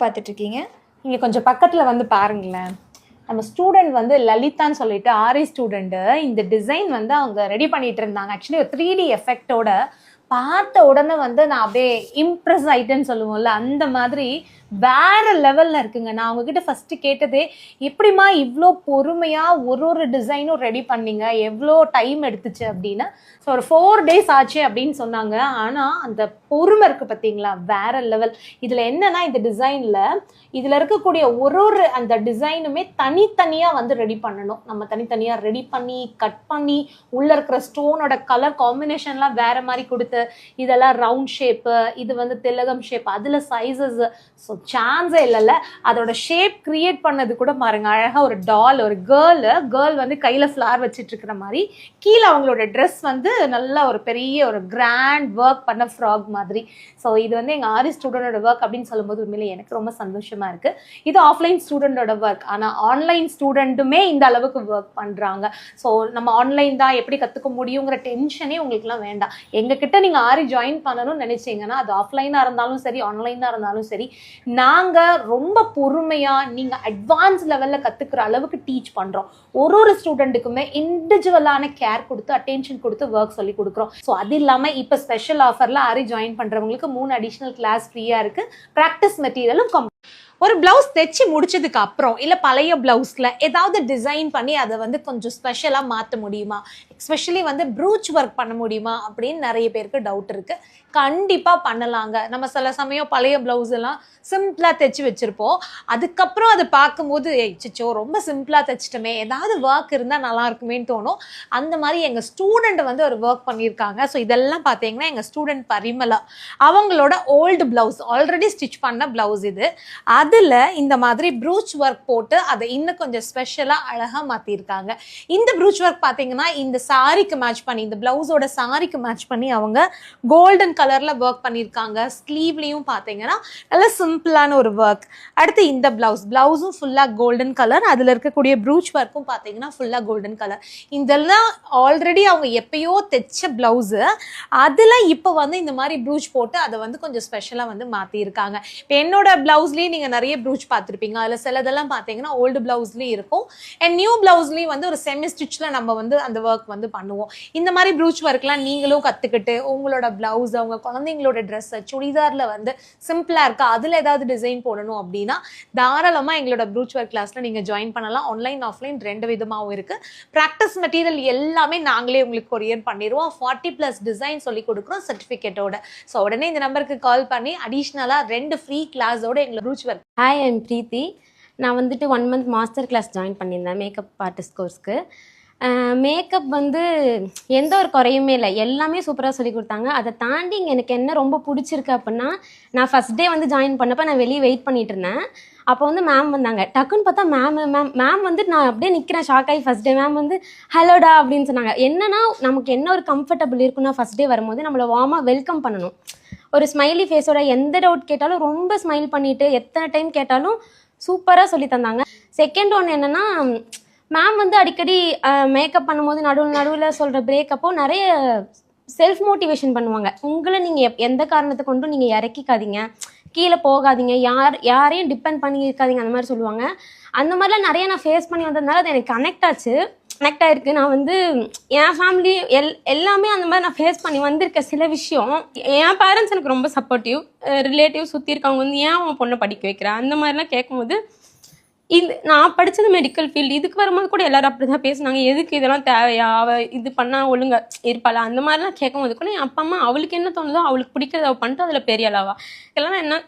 பார்த்துட்ருக்கீங்க. நீங்கள் கொஞ்சம் பக்கத்தில் வந்து பாருங்களேன். நம்ம ஸ்டூடெண்ட் வந்து லலிதான்னு சொல்லிட்டு ஆர்ஐ ஸ்டூடெண்ட்டு இந்த டிசைன் வந்து அவங்க ரெடி பண்ணிட்டு இருந்தாங்க. ஆக்சுவலி ஒரு 3D எஃபெக்டோட பார்த்த உடனே வந்து நான் அப்படியே இம்ப்ரெஸ் ஆயிட்டேன்னு சொல்லுவோம்ல, அந்த மாதிரி வேற லெவல்ல இருக்குங்க. நான் அவங்ககிட்ட ஃபர்ஸ்ட் கேட்டதே, எப்படிமா இவ்வளோ பொறுமையா ஒரு டிசைனும் ரெடி பண்ணீங்க, எவ்வளோ டைம் எடுத்துச்சு அப்படின்னு. ஸோ ஒரு 4 days ஆச்சு அப்படின்னு சொன்னாங்க. ஆனால் அந்த பொறுமை இருக்கு பார்த்தீங்களா, வேற லெவல். இதில் என்னன்னா, இந்த டிசைனில் இதில் இருக்கக்கூடிய ஒரு அந்த டிசைனுமே தனித்தனியாக வந்து ரெடி பண்ணணும். நம்ம தனித்தனியாக ரெடி பண்ணி கட் பண்ணி உள்ளே இருக்கிற ஸ்டோனோட கலர் காம்பினேஷன்லாம் வேற மாதிரி கொடுத்து, இதெல்லாம் ரவுண்ட் ஷேப்பு, இது வந்து திலகம் ஷேப், அதில் சைஸஸ். ஸோ சான்ஸே இல்லைல்ல. அதோட ஷேப் கிரியேட் பண்ணது கூட பாருங்க, அழகாக ஒரு டால், ஒரு கேர்ள் வந்து கையில் ஃப்ளார் வச்சுட்டு இருக்கிற மாதிரி, கீழே அவங்களோட ட்ரெஸ் வந்து நல்லா ஒரு பெரிய ஒரு கிராண்ட் ஒர்க் பண்ண ஃப்ராக் மாதிரி. ஸோ இது வந்து எங்கள் ஆரி ஸ்டூடெண்டோட ஒர்க் அப்படின்னு சொல்லும்போது உண்மையிலே எனக்கு ரொம்ப சந்தோஷமா இருக்கு. இது ஆஃப்லைன் ஸ்டூடெண்டோட ஒர்க். ஆனால் ஆன்லைன் ஸ்டூடெண்ட்டுமே இந்த அளவுக்கு ஒர்க் பண்ணுறாங்க. ஸோ நம்ம ஆன்லைன் தான் எப்படி கற்றுக்க முடியுங்கிற டென்ஷனே உங்களுக்குலாம் வேண்டாம். எங்ககிட்ட நீங்கள் ஆரி ஜாயின் பண்ணணும்னு நினைச்சீங்கன்னா, அது ஆஃப்லைனாக இருந்தாலும் சரி, ஆன்லைனாக இருந்தாலும் சரி, நாங்கள் ரொம்ப பொறுமையாக நீங்கள் அட்வான்ஸ் லெவலில் கற்றுக்கிற அளவுக்கு டீச் பண்ணுறோம். ஒரு ஸ்டூடெண்ட்டுக்குமே இண்டிவிஜுவலான கேர் கொடுத்து அட்டென்ஷன் கொடுத்து ஒர்க் சொல்லி கொடுக்குறோம். ஸோ அது இல்லாமல் இப்போ ஸ்பெஷல் ஆஃபரில் ஆரி ஜாயின் பண்ணுறவங்களுக்கு 3 அடிஷ்னல் கிளாஸ் ஃப்ரீயாக இருக்குது. ப்ராக்டிஸ் மெட்டீரியலும் ஒரு பிளவுஸ் தைச்சி முடிச்சதுக்கு அப்புறம் இல்லை பழைய பிளவுஸில் ஏதாவது டிசைன் பண்ணி அதை வந்து கொஞ்சம் ஸ்பெஷலாக மாற்ற முடியுமா, எஸ்பெஷலி வந்து ப்ரூச் ஒர்க் பண்ண முடியுமா அப்படின்னு நிறைய பேருக்கு டவுட் இருக்குது. கண்டிப்பாக பண்ணலாங்க. நம்ம சில சமயம் பழைய ப்ளவுஸ் எல்லாம் சிம்பிளாக தைச்சி வச்சுருப்போம். அதுக்கப்புறம் அதை பார்க்கும்போது சிச்சோ ரொம்ப சிம்பிளாக தைச்சிட்டோமே, ஏதாவது ஒர்க் இருந்தால் நல்லா இருக்குமேன்னு தோணும். அந்த மாதிரி எங்கள் ஸ்டூடெண்ட் வந்து ஒரு ஒர்க் பண்ணியிருக்காங்க. ஸோ இதெல்லாம் பார்த்தீங்கன்னா எங்கள் ஸ்டூடெண்ட் பரிமலா அவங்களோட ஓல்டு ப்ளவுஸ், ஆல்ரெடி ஸ்டிச் பண்ண ப்ளவுஸ் இது. அதில் இந்த மாதிரி ப்ரூச் ஒர்க் போட்டு அதை இன்னும் கொஞ்சம் ஸ்பெஷலாக அழகாக மாற்றிருக்காங்க. இந்த ப்ரூச் ஒர்க் பார்த்தீங்கன்னா இந்த சாரிக்கு மேட்ச் பண்ணி, இந்த ப்ளவுஸோட சாரிக்கு மேட்ச் பண்ணி அவங்க கோல்டன் கலரில் ஒர்க் பண்ணியிருக்காங்க. ஸ்லீவ்லேயும் பார்த்தீங்கன்னா நல்ல சிம்பிளான ஒரு ஒர்க். அடுத்து இந்த ப்ளவுஸும் ஃபுல்லாக கோல்டன் கலர், அதில் இருக்கக்கூடிய ப்ரூச் ஒர்க்கும் பார்த்தீங்கன்னா ஃபுல்லாக கோல்டன் கலர். இதெல்லாம் ஆல்ரெடி அவங்க எப்பயோ தைச்ச ப்ளவுஸு, அதில் இப்போ வந்து இந்த மாதிரி ப்ரூச் போட்டு அதை வந்து கொஞ்சம் ஸ்பெஷலாக வந்து மாற்றிருக்காங்க. இப்போ என்னோட ப்ளவுஸ்லேயும் நீங்கள் நிறைய ப்ரூச் பார்த்துருப்பீங்க. அதில் சிலதெல்லாம் பார்த்தீங்கன்னா ஓல்டு ப்ளவுஸ்லேயும் இருக்கும், அண்ட் நியூ ப்ளவுஸ்லேயும் வந்து ஒரு செமி ஸ்டிச்சில் நம்ம வந்து அந்த ஒர்க் வந்து பண்ணுவோம். இந்த மாதிரி ப்ரூச் ஒர்க்லாம் நீங்களும் கற்றுக்கிட்டு உங்களோட ப்ளவுஸ், அவங்க குழந்தைங்களோட ட்ரெஸ்ஸை சுடிதாரில் வந்து சிம்பிளாக இருக்கா, அதில் ஏதாவது டிசைன் போடணும் அப்படின்னா தாராளமாக எங்களோட ப்ரூச் ஒர்க் கிளாஸில் நீங்கள் ஜாயின் பண்ணலாம். ஆன்லைன் ஆஃப்லைன் 2 விதமாகவும் இருக்குது. ப்ராக்டிஸ் மெட்டீரியல் எல்லாமே நாங்களே உங்களுக்கு கொரியர் பண்ணிடுவோம். 40+ டிசைன் சொல்லி கொடுக்குறோம் சர்டிஃபிகேட்டோட. ஸோ உடனே இந்த நம்பருக்கு கால் பண்ணி அடிஷ்னலாக 2 ஃப்ரீ கிளாஸோட எங்களை ப்ரூச் ஒர்க். ஹாய், ஐம் பிரீத்தி. நான் வந்துட்டு 1 month மாஸ்டர் கிளாஸ் ஜாயின் பண்ணியிருந்தேன் மேக்கப் ஆர்டிஸ்ட் கோர்ஸ்க்கு. மேக்கப் வந்து எந்த ஒரு குறையுமே இல்லை, எல்லாமே சூப்பராக சொல்லி கொடுத்தாங்க. அதை தாண்டி எனக்கு என்ன ரொம்ப பிடிச்சிருக்கு அப்படின்னா, நான் ஃபஸ்ட் டே வந்து ஜாயின் பண்ணப்போ நான் வெளியே வெயிட் பண்ணிட்டு இருந்தேன். அப்போ வந்து மேம் வந்தாங்க. டக்குன்னு பார்த்தா மேம் வந்து நான் அப்படியே நிற்கிறேன், ஷாக் ஆகி. ஃபஸ்ட் டே மேம் வந்து ஹலோடா அப்படின்னு சொன்னாங்க. என்னன்னா, நமக்கு என்ன ஒரு கம்ஃபர்டபுள் இருக்குன்னா, ஃபஸ்ட் டே வரும்போது நம்மளை வார்மாக வெல்கம் பண்ணணும். ஒரு ஸ்மைலி ஃபேஸோட எந்த டவுட் கேட்டாலும் ரொம்ப ஸ்மைல் பண்ணிவிட்டு எத்தனை டைம் கேட்டாலும் சூப்பராக சொல்லி தந்தாங்க. செகண்ட் ஒன்று என்னென்னா, மேம் வந்து அடிக்கடி மேக்கப் பண்ணும்போது நடுவில் சொல்கிற பிரேக்கப்போ நிறைய செல்ஃப் மோட்டிவேஷன் பண்ணுவாங்க. உங்களை நீங்கள் எந்த காரணத்தை கொண்டும் நீங்கள் இறக்கிக்காதீங்க, கீழே போகாதீங்க, யாரையும் டிபெண்ட் பண்ணி இருக்காதீங்க, அந்த மாதிரி சொல்லுவாங்க. அந்த மாதிரிலாம் நிறைய நான் ஃபேஸ் பண்ணி வந்ததுனால அது எனக்கு கனெக்ட் ஆகிருக்கு. நான் வந்து என் ஃபேமிலி எல்லாமே அந்த மாதிரி நான் ஃபேஸ் பண்ணி வந்திருக்க சில விஷயம். என் பேரண்ட்ஸ் எனக்கு ரொம்ப சப்போர்ட்டிவ், ரிலேட்டிவ் சுற்றி இருக்கவங்க வந்து ஏன் அவன் பொண்ணை படிக்க வைக்கிறேன் அந்த மாதிரிலாம் கேட்கும்போது, நான் படித்தது மெடிக்கல் ஃபீல்டு, இதுக்கு வரும்போது கூட எல்லாரும் அப்படி தான் பேசுனாங்க. எதுக்கு இதெல்லாம் தேவையா, அவள் இது பண்ணால் ஒழுங்க இருப்பாளா அந்த மாதிரிலாம் கேட்கும்போது கூட என் அப்பா அம்மா அவளுக்கு என்ன தோணுதோ அவளுக்கு பிடிக்கிறத அவள் பண்ணிட்டு அதில் பெரிய அளவா எல்லாம்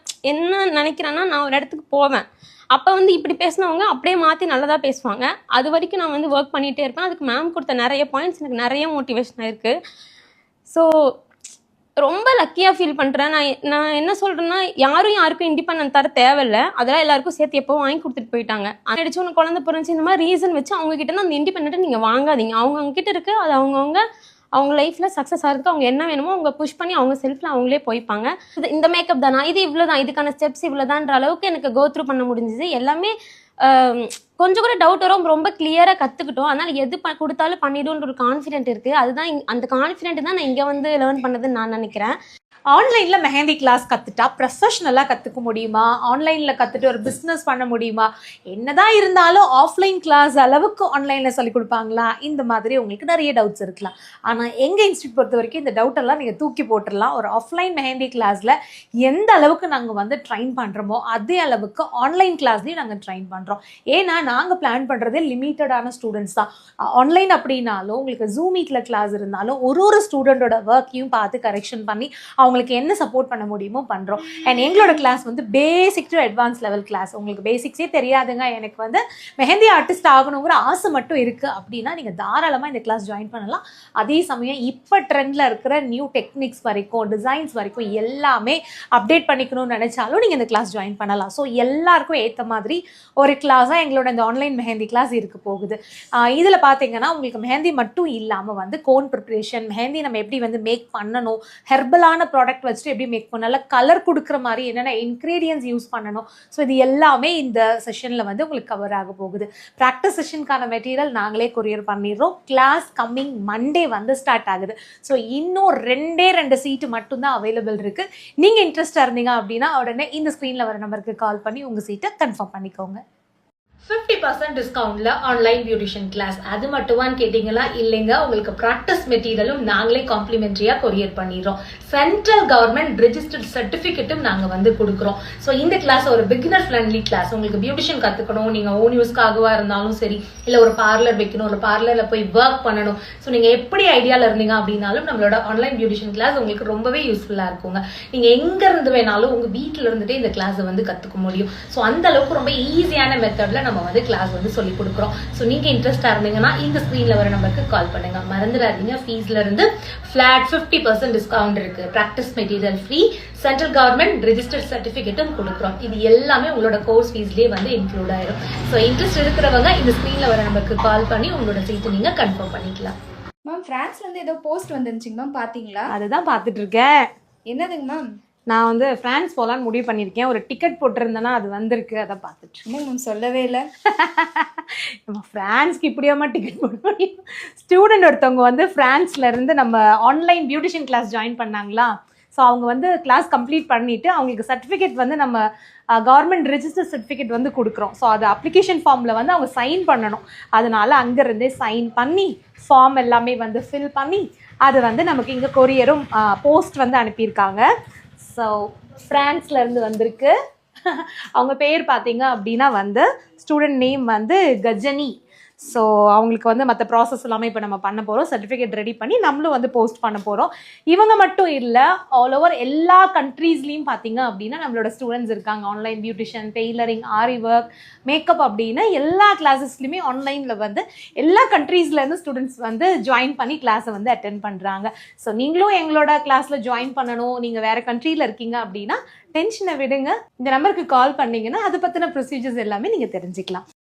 என்ன நினைக்கிறேன்னா, நான் ஒரு இடத்துக்கு போவேன், அப்போ வந்து இப்படி பேசினவங்க அப்படியே மாற்றி நல்லதாக பேசுவாங்க. அது வரைக்கும் நான் வந்து ஒர்க் பண்ணிகிட்டே இருப்பேன். அதுக்கு மேம் கொடுத்த நிறைய பாயிண்ட்ஸ் எனக்கு நிறைய மோட்டிவேஷனாக இருக்குது. ஸோ ரொம்ப லக்கியாக ஃபீல் பண்ணுறேன். நான் என்ன சொல்கிறேன்னா, யாருக்கும் இண்டிபெண்டன்ட் தர தேவையில்லை. அதெல்லாம் எல்லாருக்கும் சேர்த்து எப்போ வாங்கி கொடுத்துட்டு போயிட்டாங்க. அடிச்சு ஒன்று குழந்தை பிறந்துச்சு இந்த மாதிரி ரீசன் வச்சு அவங்ககிட்ட இருந்து அந்த இண்டிபெண்ட்டை நீங்கள் வாங்காதீங்க. அவங்கக்கிட்ட இருக்குது, அது அவங்க லைஃப்பில் சக்ஸஸ் ஆகிறதுக்கு அவங்க என்ன வேணுமோ அவங்க புஷ் பண்ணி அவங்க செல்ஃபில் அவங்களே போய்ப்பாங்க. இந்த மேக்கப் தானா, இது இவ்வளோ தான், இதுக்கான ஸ்டெப்ஸ் இவ்வளோ தான்ற அளவுக்கு எனக்கு கோ த்ரூ பண்ண முடிஞ்சுது. எல்லாமே கொஞ்சம் கூட டவுட் வரும், ரொம்ப கிளியராக கற்றுக்கிட்டோம். அதனால் எது கொடுத்தாலும் பண்ணிடுன்ற ஒரு கான்ஃபிடென்ட் இருக்குது. அதுதான் அந்த கான்ஃபிடென்ட் தான் நான் இங்கே வந்து லேர்ன் பண்ணதுன்னு நான் நினைக்கிறேன். ஆன்லைன்ல மெஹந்தி கிளாஸ் கத்துட்டா ப்ரொஃபஷனலாக கற்றுக்க முடியுமா, ஆன்லைன்ல கற்றுட்டு ஒரு பிஸ்னஸ் பண்ண முடியுமா, என்னதான் இருந்தாலும் ஆஃப்லைன் கிளாஸ் அளவுக்கு ஆன்லைனில் சொல்லி கொடுப்பாங்களா, இந்த மாதிரி உங்களுக்கு நிறைய டவுட்ஸ் இருக்கலாம். ஆனால் எங்கள் இன்ஸ்டியூட் பொறுத்த வரைக்கும் இந்த டவுட் எல்லாம் நீங்கள் தூக்கி போட்டுடலாம். ஒரு ஆஃப்லைன் மெஹந்தி கிளாஸில் எந்த அளவுக்கு நாங்கள் வந்து ட்ரைன் பண்ணுறோமோ அதே அளவுக்கு ஆன்லைன் கிளாஸ்லையும் நாங்கள் ட்ரைன் பண்ணுறோம். ஏன்னா நாங்கள் பிளான் பண்ணுறதே லிமிட்டடான ஸ்டூடெண்ட்ஸ் தான். ஆன்லைன் அப்படின்னாலும் உங்களுக்கு ஜூம் மீட்டில் கிளாஸ் இருந்தாலும் ஒரு ஸ்டூடெண்டோட ஒர்க்கையும் பார்த்து கரெக்ஷன் பண்ணி அவங்களுக்கு என்ன சப்போர்ட் பண்ண முடியுமோ பண்ணுறோம். அண்ட் எங்களோட கிளாஸ் வந்து basic to advance level class. உங்களுக்கு பேசிக்ஸே தெரியாதுங்க, எனக்கு வந்து மெஹந்தி ஆர்டிஸ்ட் ஆகணுங்கிற ஆசை மட்டும் இருக்குது அப்படின்னா நீங்கள் தாராளமாக இந்த கிளாஸ் ஜாயின் பண்ணலாம். அதே சமயம் இப்போ ட்ரெண்டில் இருக்கிற நியூ டெக்னிக்ஸ் வரைக்கும், டிசைன்ஸ் வரைக்கும் எல்லாமே அப்டேட் பண்ணிக்கணும்னு நினச்சாலும் நீங்கள் இந்த கிளாஸ் ஜாயின் பண்ணலாம். ஸோ எல்லாருக்கும் ஏற்ற மாதிரி ஒரு கிளாஸாக எங்களோட இந்த ஆன்லைன் மெஹந்தி கிளாஸ் இருக்க போகுது. இதில் பார்த்தீங்கன்னா உங்களுக்கு மெஹந்தி மட்டும் இல்லாமல் வந்து கோன் ப்ரிப்ரேஷன், மெஹந்தி நம்ம எப்படி வந்து மேக் பண்ணணும், ஹெர்பலான ப்ராடக்ட் வச்சுட்டு எப்படி மேக் பண்ணல, கலர் கொடுக்குற மாதிரி என்னென்ன இன்க்ரீடியன்ஸ் யூஸ் பண்ணணும், ஸோ இது எல்லாமே இந்த செஷனில் வந்து உங்களுக்கு கவர் ஆக போகுது. ப்ராக்டிஸ் செஷனுக்கான மெட்டீரியல் நாங்களே கொரியர் பண்ணிடுறோம். கிளாஸ் கம்மிங் மண்டே வந்து ஸ்டார்ட் ஆகுது. ஸோ இன்னும் 2 சீட்டு மட்டும்தான் அவைலபிள் இருக்குது. நீங்கள் இன்ட்ரெஸ்டாக இருந்தீங்க அப்படின்னா உடனே இந்த ஸ்க்ரீனில் வர நம்பருக்கு கால் பண்ணி உங்கள் சீட்டை கன்ஃபார்ம் பண்ணிக்கோங்க. 50% டிஸ்கவுண்ட்ல ஆன்லைன் பியூட்டிஷியன் கிளாஸ். அது மட்டுமான்னு கேட்டீங்களா? இல்லைங்க, உங்களுக்கு ப்ராக்டிஸ் மெட்டீரியலும் நாங்களே காம்ப்ளிமெண்ட்ரியா கொரியர் பண்ணிடுறோம். சென்ட்ரல் கவர்மெண்ட் ரெஜிஸ்டர்ட் சர்டிஃபிகேட்டும் நாங்கள் வந்து கொடுக்குறோம். ஸோ இந்த கிளாஸ் ஒரு பிகினர் ஃப்ரெண்ட்லி கிளாஸ். உங்களுக்கு பியூட்டிஷியன் கற்றுக்கணும், நீங்கள் ஓன் யூஸ்க்காகவா இருந்தாலும் சரி, இல்லை ஒரு பார்லர் வைக்கணும், ஒரு பார்லரில் போய் ஒர்க் பண்ணணும், ஸோ நீங்கள் எப்படி ஐடியாவில் இருந்தீங்க அப்படின்னாலும் நம்மளோட ஆன்லைன் பியூட்டிஷியன் கிளாஸ் உங்களுக்கு ரொம்பவே யூஸ்ஃபுல்லாக இருக்குங்க. நீங்கள் எங்கே இருந்து வேணாலும் உங்கள் வீட்டில் இருந்துகிட்டே இந்த கிளாஸை வந்து கற்றுக்க முடியும். ஸோ அந்த அளவுக்கு ரொம்ப ஈஸியான மெத்தடில் நம்ம வந்து கிளாஸ் வந்து சொல்லி கொடுக்குறோம். ஸோ நீங்க இன்ட்ரெஸ்டா இருந்தீங்கன்னா இந்த ஸ்கிரீன்ல வர நம்பருக்கு கால் பண்ணுங்க. மறந்துடாதீங்க, ஃபீஸ்ல இருந்து ஃபிளாட் 50% டிஸ்கவுண்ட் இருக்கு. Practice material free, central government registered சர்டிஃபிகேட்டும் கொடுக்குறோம். இது எல்லாமே உங்களோட கோர்ஸ் ஃபீஸ்லேயே வந்து இன்க்ளூட் ஆயிரும். ஸோ இன்ட்ரெஸ்ட் இருக்கிறவங்க இந்த ஸ்கிரீன்ல வர நம்பருக்கு கால் பண்ணி உங்களோட சீட்டு நீங்க கன்ஃபார்ம் பண்ணிக்கலாம். மேம், பிரான்ஸ்ல இருந்து ஏதோ போஸ்ட் வந்துருந்துச்சுங்க மேம், பாத்தீங்களா? அதுதான் பார்த்துட்டு இருக்கேன். என்னதுங்க மேம்? நான் வந்து பிரான்ஸ் போகலான்னு முடிவு பண்ணியிருக்கேன். ஒரு டிக்கெட் போட்டிருந்தேன்னா அது வந்திருக்கு, அதை பார்த்துட்டு. என்னங்க மேம் சொல்லவே இல்லை. நம்ம ஃப்ரான்ஸ்க்கு இப்படியாமா டிக்கெட் போட முடியும்? ஸ்டூடெண்ட் ஒருத்தவங்க வந்து ஃப்ரான்ஸ்ல இருந்து நம்ம ஆன்லைன் பியூட்டிஷியன் கிளாஸ் ஜாயின் பண்ணாங்களா. ஸோ அவங்க வந்து கிளாஸ் கம்ப்ளீட் பண்ணிட்டு அவங்களுக்கு சர்டிஃபிகேட் வந்து நம்ம கவர்மெண்ட் ரெஜிஸ்டர் சர்டிஃபிகேட் வந்து கொடுக்குறோம். ஸோ அது அப்ளிகேஷன் ஃபார்மில் வந்து அவங்க சைன் பண்ணணும். அதனால அங்கேருந்தே சைன் பண்ணி ஃபார்ம் எல்லாமே வந்து ஃபில் பண்ணி அது வந்து நமக்கு இங்கே கொரியரும் போஸ்ட் வந்து அனுப்பியிருக்காங்க. ஸோ ஃப்ரான்ஸ்லேருந்து வந்திருக்கு. அவங்க பேர் பார்த்தீங்க அப்படின்னா வந்து ஸ்டூடெண்ட் நேம் வந்து கஜனி. ஸோ அவங்களுக்கு வந்து மற்ற ப்ராசஸ் எல்லாமே இப்போ நம்ம பண்ண போகிறோம். சர்டிஃபிகேட் ரெடி பண்ணி நம்மளும் வந்து போஸ்ட் பண்ண போகிறோம். இவங்க மட்டும் இல்லை, ஆல் ஓவர் எல்லா கண்ட்ரீஸ்லேயும் பார்த்தீங்க அப்படின்னா நம்மளோட ஸ்டூடெண்ட்ஸ் இருக்காங்க. ஆன்லைன் பியூட்டிஷியன், டெய்லரிங், ஆரி ஒர்க், மேக்கப் அப்படின்னு எல்லா கிளாஸஸ்லையுமே ஆன்லைனில் வந்து எல்லா கண்ட்ரீஸ்லேருந்து ஸ்டூடெண்ட்ஸ் வந்து ஜாயின் பண்ணி கிளாஸை வந்து அட்டென்ட் பண்ணுறாங்க. ஸோ நீங்களும் எங்களோட கிளாஸில் ஜாயின் பண்ணணும், நீங்கள் வேறு கண்ட்ரியில் இருக்கீங்க அப்படின்னா டென்ஷனை விடுங்க. இந்த நம்பருக்கு கால் பண்ணிங்கன்னா அதை பற்றின ப்ரொசீஜர்ஸ் எல்லாமே நீங்கள் தெரிஞ்சுக்கலாம்.